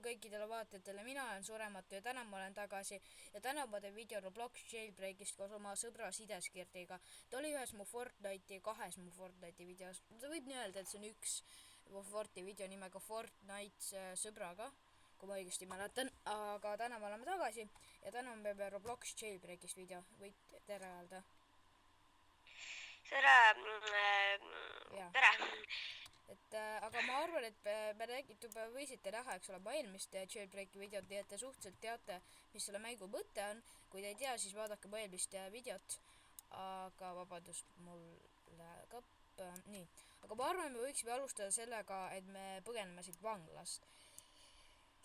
kõikidele vaatajatele, mina olen Surematu ja täna ma olen tagasi ja täna ma teen video Roblox Jailbreakist koos oma sõbra Sideskirdiga. Ta oli kahes mu Fortnite'i videos, ta võib nii öelda, et see on üks Fortnite'i video nimega Fortnite sõbraga, kui ma õigesti mäletan, aga täna me oleme tagasi ja täna me peame Roblox Jailbreakist video, võid tere öelda? Tere! Aga ma arvan, et me võisite näha, eks ole, ma eelmist Jailbreaki videot, nii et te suhteliselt teate, mis selle mängu mõte on. Kui te ei tea, siis vaadake mu eelmist videot. Aga vabandust, mul läheb nii. Aga ma arvan, me võiksime alustada sellega, et me põgeneme siit vanglast.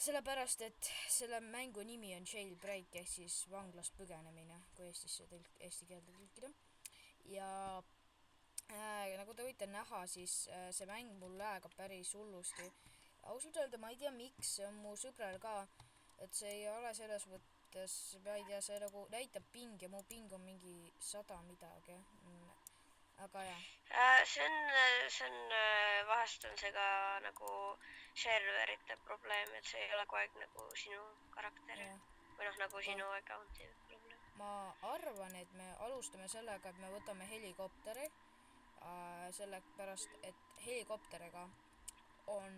Sellepärast, et selle mängu nimi on Jailbreak ehk siis vanglast põgenemine, kui eesti keelde tõlkida. Ja nagu te võite näha, siis see mäng mul läheb päris hullusti. Ausalt öelda, ma ei tea miks, see on mu sõbral ka, et see ei ole selles mõttes, ma ei tea, see nagu näitab ping ja mu ping on mingi 100 midagi. Aga jah. See on vahest on see ka nagu serverite probleem, et see ei ole kogu aeg nagu sinu karakteri või nagu sinu account'i probleem. Ma arvan, et me alustame sellega, et me võtame helikopteri. Sellepärast, et helikopteriga on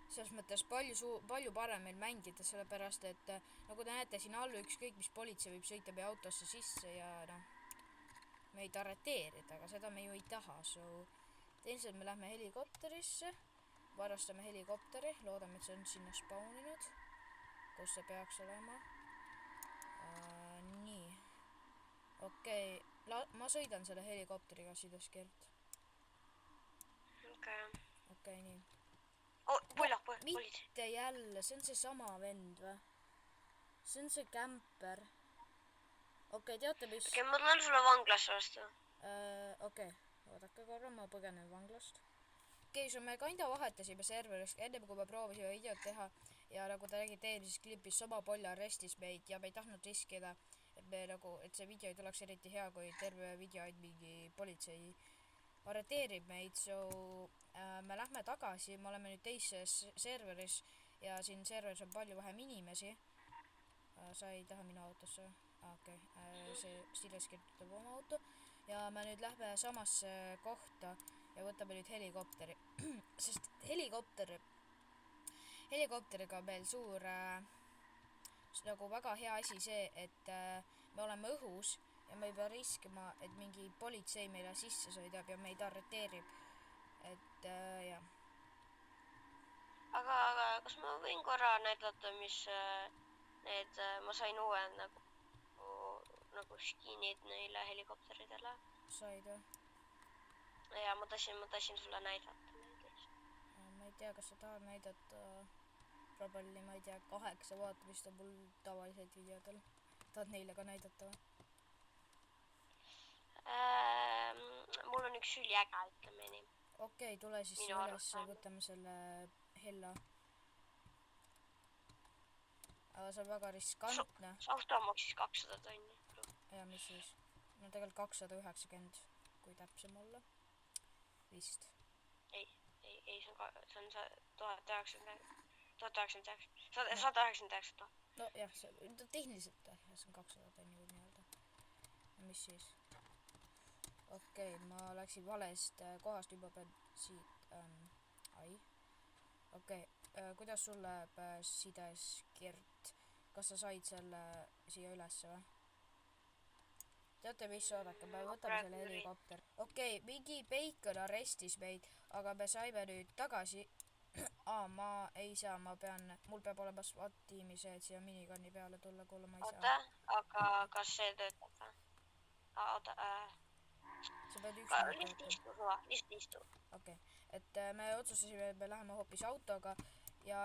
selles mõttes palju parem meil mängida, sellepärast, et nagu te näete siin all ükskõik mis politsei võib sõita meie autosse sisse ja meid arreteerida, aga seda me ju ei taha. Teisalt me lähme helikopterisse, varastame helikopteri, loodame, et see on sinna spauninud, kus see peaks olema. Nii, okei. Ma sõidan selle helikopteriga, Sideskirt. Okei, nii. Mitte jälle, see on see sama vend või? See on see kämper. Okei, teate mis? Okei, ma tulen sulle vanglasse vastu. Okei, oodake korra, ma põgenen vanglast. Okei, me kinda vahetasime serverist, enne kui me proovisime videot teha ja nagu te nägite eelmises klipis, sama Polly arrestis meid ja me ei tahtnud riskida, et see video ei tuleks eriti hea, kui terve video ainult mingi politsei arreteerib meid. Me lähme tagasi, me oleme nüüd teises serveris ja siin serveris on palju vähem inimesi. Sa ei taha minu autosse? Okei, see Sideskirt tuleb oma auto ja me nüüd lähme samasse kohta ja võtame nüüd helikopteri. Sest helikopteriga on meil suur nagu väga hea asi see, et me oleme õhus ja me ei pea riskima, et mingi politsei meile sisse sõidab ja meid arreteerib. Et jah. Aga kas ma võin korra näidata, mis ma sain uued nagu skinid neile helikopteridele? Said või? Ja ma tahtsin sulle näidata neid. Ma ei tea, kas sa tahad näidata probably, ma ei tea, 8 vaatamist on mul tavaliselt videodel. Tahad neile ka näidata või? Mul on üks üliäge, ütleme nii. Okei, tule siis üles, võtame selle hella. Aga see on väga riskantne. See auto maksis 200 tonni. Ja mis siis? No tegelikult 290, kui täpsem olla. Vist. Ei, see on 199. No jah, tehniliselt see on 200 tonni võib nii öelda. Ja mis siis? Okei, ma läksin valest kohast, juba pean siit, Okei, kuidas sul läheb Sideskirt? Kas sa said selle siia ülesse või? Teate mis, oodake, me võtame selle helikopter. Okei, mingi Bacon arrestis meid, aga me saime nüüd tagasi. Ma ei saa, mul peab olema SWAT-tiimi see, et siia minigunni peale tulla, kuule ma ei saa. Oota, aga kas see töötab või? Oota, sa pead üks lihtsalt istu. Okei, et me otsustasime, et me läheme hoopis autoga ja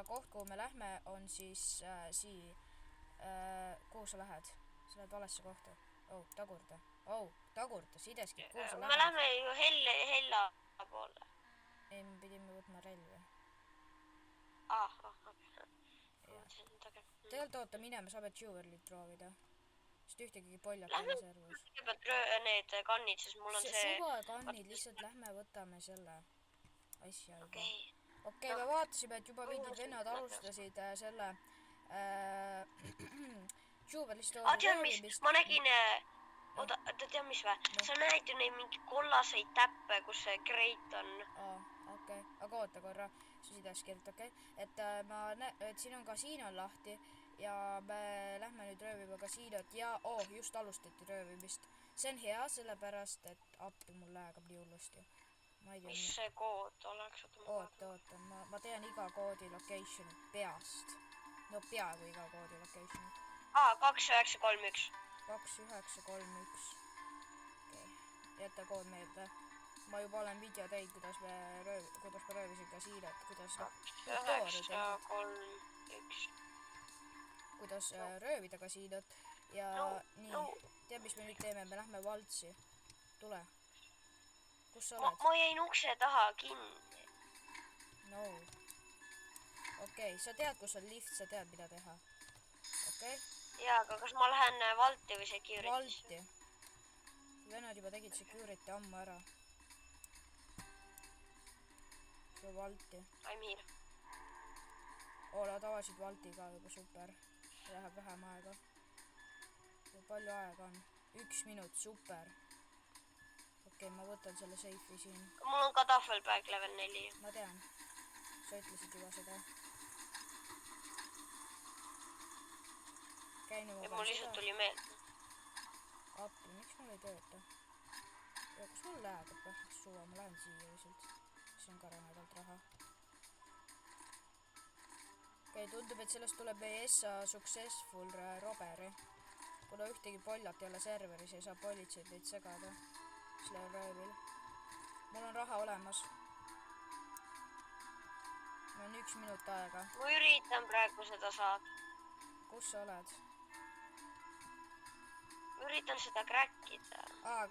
koht, kuhu me lähme, on siis kuhu sa lähed? Sa lähed valesse kohta. Tagurda, Sideskirt, kuhu sa lähed? Me lähme ju hella poole. Ei, me pidime võtma relvi. Tegelikult oota, minema, sa pead Jewelry't proovida. Sest ühtegi poljak ei ole servus. Kõigepealt need kannid, sest mul on see... Suva kannid, lihtsalt lähme võtame selle asja juba. okei, me vaatasime, et juba mingid vennad alustasid selle Jewelry Store'i tead mis, röövimist. ma nägin, oota, tead mis või? Sa näed ju neid mingi kollaseid täppe, kus see kreit on. Okei, aga oota korra, sa sides kirjuta, okei? Et et siin on kasiino lahti ja me lähme nüüd röövima kasiinot ja just alustati röövimist. See on hea, sellepärast, et appi mul läheb nii hullusti. Mis see kood oleks? Oota, ma tean iga koodi location'it peast. No peaaegu iga koodi location'it. 2931. 2931. Okei, jäta kood meelde. Ma juba olen video teinud, kuidas ma röövisin kasiinot, kuidas 2931. Kuidas röövida kasiinot ja nii, tead mis me nüüd teeme, me lähme Valtsi. Tule. Kus sa oled? Ma jäin ukse taha kinni. No. Okei, sa tead, kus on lift, sa tead, mida teha. Okei? Jaa, aga kas ma lähen Valti või Securitisse? Valti. Vennad juba tegid Security ammu ära. See on Valti. I'm here. Nad avasid Valti ka juba, super. Läheb vähem aega. Palju aega on? 1 minut, super. Okei, ma võtan selle seifi siin. Mul on ka tahvelbag level 4. Ma tean. Sa ütlesid juba seda. Ja mul lihtsalt tuli meelde. Appi, miks mul ei tööta? Ja kus mul läheb, et põhjaks suva, ma lähen siia lihtsalt. Siin on ka rämedalt raha. Okei, tundub, et sellest tuleb meie ESA successful robbery. Kuna ühtegi pollat ei ole serveris, ei saa politseid neid segada. Sellel röövil. Mul on raha olemas. Mul on 1 minut aega. Ma üritan praegu seda saada. Kus sa oled? Üritan seda crackida.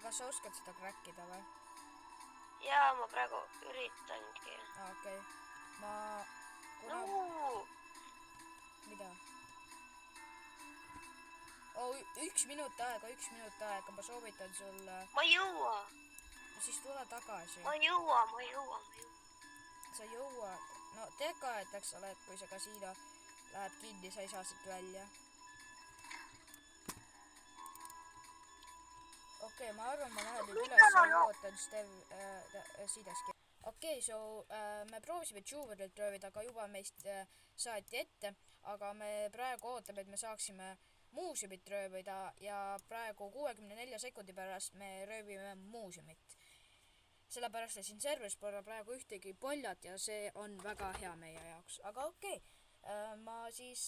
Kas sa oskad seda crackida või? Jaa, ma praegu üritangi. Okei. Mida? 1 minut aega, ma soovitan sul... Ma ei jõua. Siis tule tagasi. Ma ei jõua. Sa jõuad. No teka, et eks ole, et kui see kasiino läheb kinni, sa ei saa siit välja. Okei, ma arvan, ma lähen nüüd üles ja ootan sideski. Okei, me proovisime Jewelry't röövida, aga juba meist saati ette, aga me praegu ootame, et me saaksime muuseumit röövida ja praegu 64 sekundi pärast me röövime muuseumit. Sellepärast, et siin serveris pole praegu ühtegi poljat ja see on väga hea meie jaoks. Aga okei, ma siis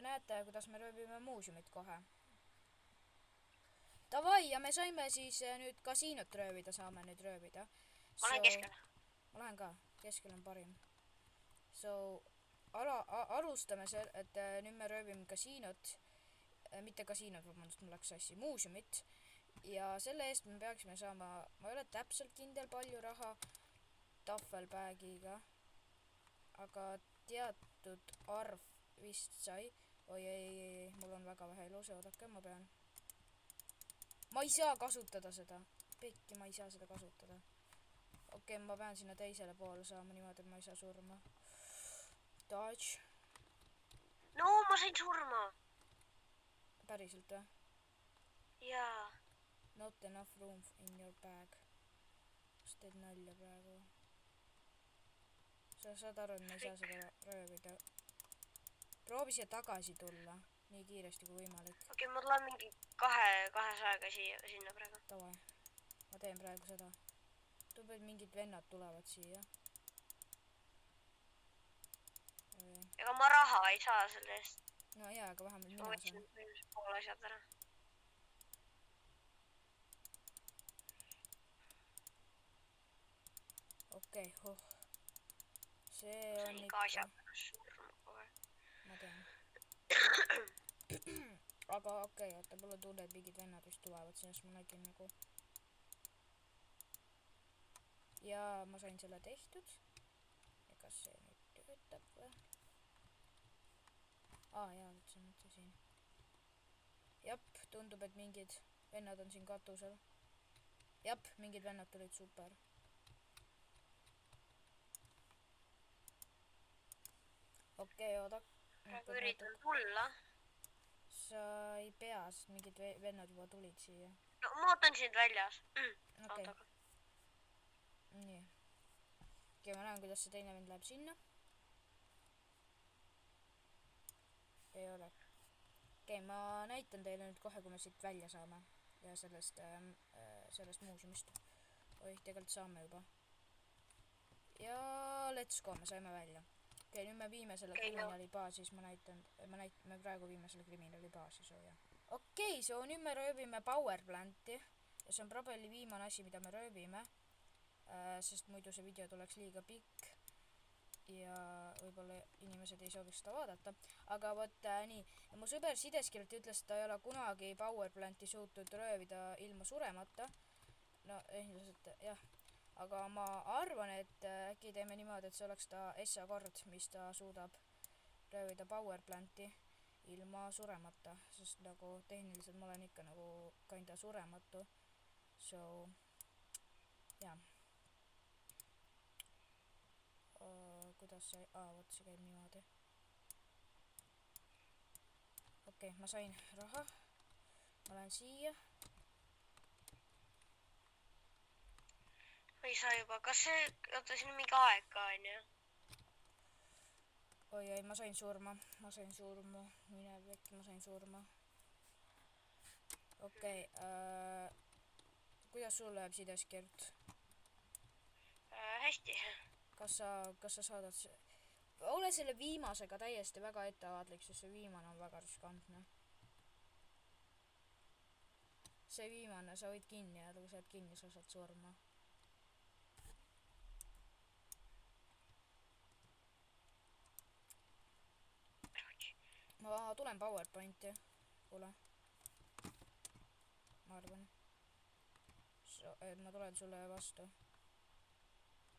näete, kuidas me röövime muuseumit kohe. Davai, ja me saime siis nüüd kasiinot röövida, saame nüüd röövida. Ma lähen keskel. Ma lähen ka, keskel on parim. Alustame et nüüd me röövime kasiinot, mitte kasiinot, vabandust, mul läks sassi, muuseumit. Ja selle eest me peaksime saama, ma ei ole täpselt kindel palju raha tahvelbagiga, aga teatud arv vist sai. Oi, ei, mul on väga vähe elus, oodake, ma pean. Ma ei saa kasutada seda. Pekki, ma ei saa seda kasutada. Okei, ma pean sinna teisele poole saama niimoodi, et ma ei saa surma. Dodge. No, ma sain surma. Päriselt või? Jaa. Not enough room in your bag. Kas teed nalja praegu? Sa saad aru, et me ei saa seda röövida. Proovi siia tagasi tulla. Nii kiiresti kui võimalik. Okei, ma tulen mingi 200-ga sinna praegu. Tavai. Ma teen praegu seda. Tundub, et mingid vennad tulevad siia. Ega ma raha ei saa selle eest. No jaa, aga vähemalt mina saan. Ma võtsin pool asjad ära. Okei, See on ikka... asjad ära surma kohe. Ma tean. Aga okei, oota, mulle tunne, et mingid vennad vist tulevad, sellest ma nägin nagu. Ja ma sain selle tehtud. Ja kas see nüüd töötab või? Jaa, see on üldse siin. Jap, tundub, et mingid vennad on siin katusel. Jap, mingid vennad tulid, super. okei, oota. praegu üritan tulla. Sa ei pea, sest mingid vennad juba tulid siia. No ma ootan sind väljas. Okei. Nii. okei, ma näen, kuidas see teine vend läheb sinna. ei ole. okei, ma näitan teile nüüd kohe, kui me siit välja saame. Ja sellest muuseumist. oih, tegelikult saame juba. Ja let's go, me saime välja. okei, nüüd me viime selle kriminaalibaasi, siis me praegu viime selle kriminaalibaasi, okei, nüüd me röövime power plant'i. Ja see on probably viimane asi, mida me röövime. Sest muidu see video tuleks liiga pikk. Ja võib-olla inimesed ei sooviks seda vaadata. Aga vot nii, mu sõber Sideskilt ütles, et ta ei ole kunagi power plant'i suutnud röövida ilma suremata. No, ilmselt, jah. Aga ma arvan, et äkki teeme niimoodi, et see oleks ta kord, mis ta suudab röövida power plant'i ilma suremata. Sest nagu tehniliselt ma olen ikka nagu kinda surematu. So, jah. Kuidas see, vot see käib niimoodi. okei, ma sain raha. Ma lähen siia. ei saa juba, kas see, oota, siin on mingi aeg ka, on ju? oi, ma sain surma. Mine pekki, ma sain surma. okei, kuidas sul läheb Sideskirt? hästi. Kas sa saadad ole selle viimasega täiesti väga ettevaatlik, sest see viimane on väga riskantne. See viimane, sa võid kinni jääda, kui sa jääd kinni, sa saad surma. ma tulen PowerPointi, kuule. ma arvan. ma tulen sulle vastu.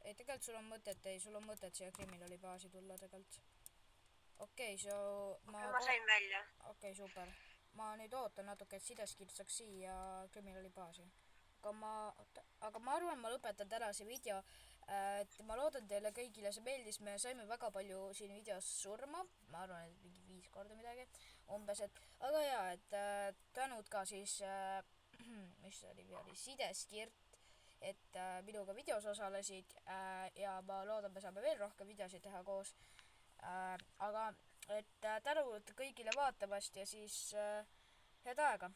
ei, tegelikult sul on mõtet siia kriminaalibaasi tulla tegelikult. okei, ma sain välja. okei, super. Ma nüüd ootan natuke, et Sideskilt saaks siia kriminaalibaasi. Aga ma arvan, ma lõpetan täna see video. Et ma loodan teile kõigile see meeldis. Me saime väga palju siin videos surma. Ma arvan, et mingi 5 korda midagi. Umbes, aga jaa, et tänud ka siis, mis see oli, Sideskirt, et minuga videos osalesid ja ma loodan, me saame veel rohkem videosid teha koos. Aga et tänud kõigile vaatamast ja siis head aega!